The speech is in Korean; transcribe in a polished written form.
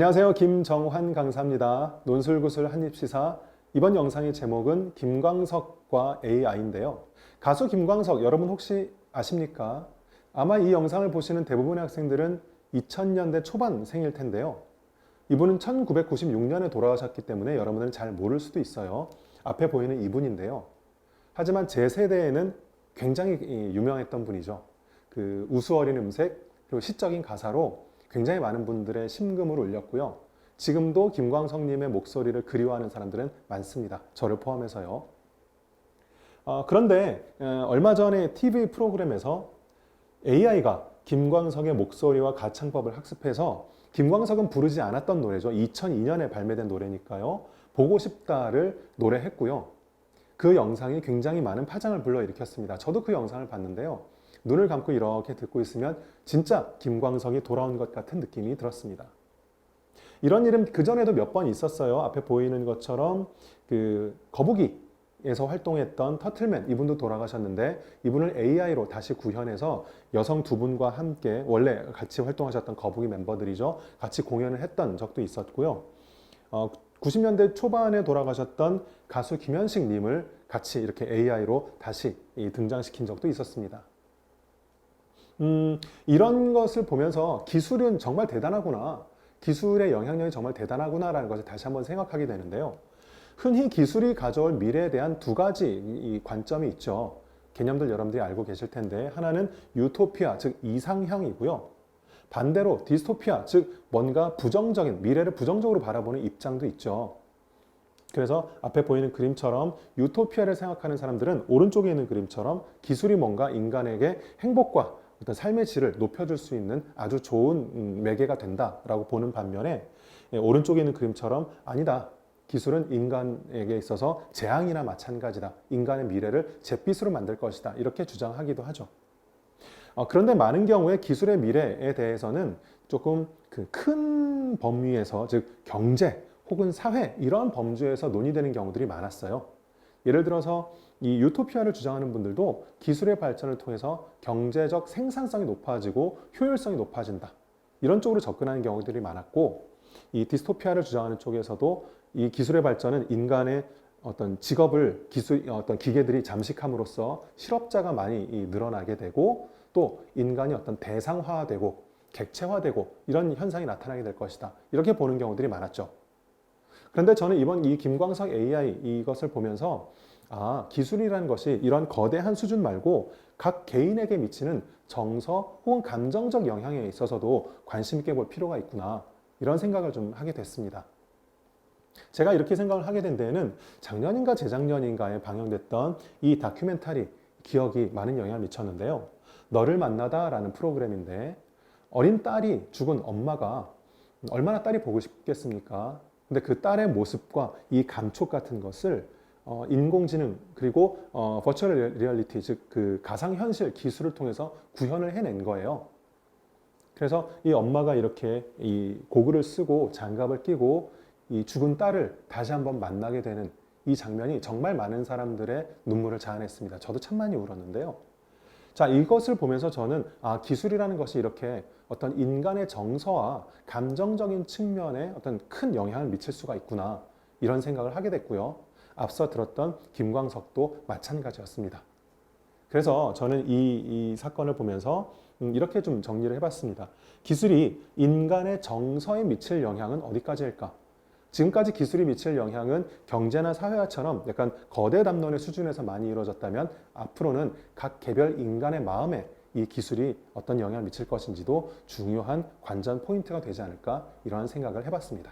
안녕하세요. 김정환 강사입니다. 논술구술 한입시사. 이번 영상의 제목은 김광석과 AI인데요. 가수 김광석 여러분 혹시 아십니까? 아마 이 영상을 보시는 대부분의 학생들은 2000년대 초반 생일 텐데요. 이분은 1996년에 돌아가셨기 때문에 여러분들은 잘 모를 수도 있어요. 앞에 보이는 이분인데요. 하지만 제 세대에는 굉장히 유명했던 분이죠. 그 우수어린 음색 그리고 시적인 가사로 굉장히 많은 분들의 심금을 울렸고요. 지금도 김광석님의 목소리를 그리워하는 사람들은 많습니다. 저를 포함해서요. 그런데 얼마 전에 TV 프로그램에서 AI가 김광석의 목소리와 가창법을 학습해서 김광석은 부르지 않았던 노래죠. 2002년에 발매된 노래니까요. 보고 싶다를 노래했고요. 그 영상이 굉장히 많은 파장을 불러일으켰습니다. 저도 그 영상을 봤는데요. 눈을 감고 이렇게 듣고 있으면 진짜 김광석이 돌아온 것 같은 느낌이 들었습니다. 이런 일은 그전에도 몇 번 있었어요. 앞에 보이는 것처럼 그 거북이에서 활동했던 터틀맨 이분도 돌아가셨는데 이분을 AI로 다시 구현해서 여성 두 분과 함께 원래 같이 활동하셨던 거북이 멤버들이죠. 같이 공연을 했던 적도 있었고요. 90년대 초반에 돌아가셨던 가수 김현식 님을 같이 이렇게 AI로 다시 등장시킨 적도 있었습니다. 이런 것을 보면서 기술은 정말 대단하구나. 기술의 영향력이 정말 대단하구나라는 것을 다시 한번 생각하게 되는데요. 흔히 기술이 가져올 미래에 대한 두 가지 이 관점이 있죠. 개념들 여러분들이 알고 계실 텐데 하나는 유토피아, 즉 이상형이고요. 반대로 디스토피아, 즉 뭔가 부정적인, 미래를 부정적으로 바라보는 입장도 있죠. 그래서 앞에 보이는 그림처럼 유토피아를 생각하는 사람들은 오른쪽에 있는 그림처럼 기술이 뭔가 인간에게 행복과 어떤 삶의 질을 높여줄 수 있는 아주 좋은 매개가 된다라고 보는 반면에 오른쪽에 있는 그림처럼 아니다. 기술은 인간에게 있어서 재앙이나 마찬가지다. 인간의 미래를 잿빛으로 만들 것이다. 이렇게 주장하기도 하죠. 그런데 많은 경우에 기술의 미래에 대해서는 조금 그 큰 범위에서 즉 경제 혹은 사회 이런 범주에서 논의되는 경우들이 많았어요. 예를 들어서 이 유토피아를 주장하는 분들도 기술의 발전을 통해서 경제적 생산성이 높아지고 효율성이 높아진다. 이런 쪽으로 접근하는 경우들이 많았고 이 디스토피아를 주장하는 쪽에서도 이 기술의 발전은 인간의 어떤 직업을 어떤 기계들이 잠식함으로써 실업자가 많이 늘어나게 되고 또 인간이 어떤 대상화되고 객체화되고 이런 현상이 나타나게 될 것이다. 이렇게 보는 경우들이 많았죠. 그런데 저는 이번 이 김광석 AI 이것을 보면서 기술이라는 것이 이런 거대한 수준 말고 각 개인에게 미치는 정서 혹은 감정적 영향에 있어서도 관심 있게 볼 필요가 있구나 이런 생각을 좀 하게 됐습니다. 제가 이렇게 생각을 하게 된 데에는 작년인가 재작년인가에 방영됐던 이 다큐멘터리 기억이 많은 영향을 미쳤는데요. 너를 만나다 라는 프로그램인데 어린 딸이 죽은 엄마가 얼마나 딸이 보고 싶겠습니까? 근데 그 딸의 모습과 이 감촉 같은 것을 인공지능 그리고 버추얼 리얼리티 즉 그 가상현실 기술을 통해서 구현을 해낸 거예요. 그래서 이 엄마가 이렇게 이 고글을 쓰고 장갑을 끼고 이 죽은 딸을 다시 한번 만나게 되는 이 장면이 정말 많은 사람들의 눈물을 자아냈습니다. 저도 참 많이 울었는데요. 자, 이것을 보면서 저는 기술이라는 것이 이렇게 어떤 인간의 정서와 감정적인 측면에 어떤 큰 영향을 미칠 수가 있구나 이런 생각을 하게 됐고요. 앞서 들었던 김광석도 마찬가지였습니다. 그래서 저는 이 사건을 보면서 이렇게 좀 정리를 해봤습니다. 기술이 인간의 정서에 미칠 영향은 어디까지일까? 지금까지 기술이 미칠 영향은 경제나 사회화처럼 약간 거대 담론의 수준에서 많이 이루어졌다면 앞으로는 각 개별 인간의 마음에 이 기술이 어떤 영향을 미칠 것인지도 중요한 관전 포인트가 되지 않을까 이러한 생각을 해봤습니다.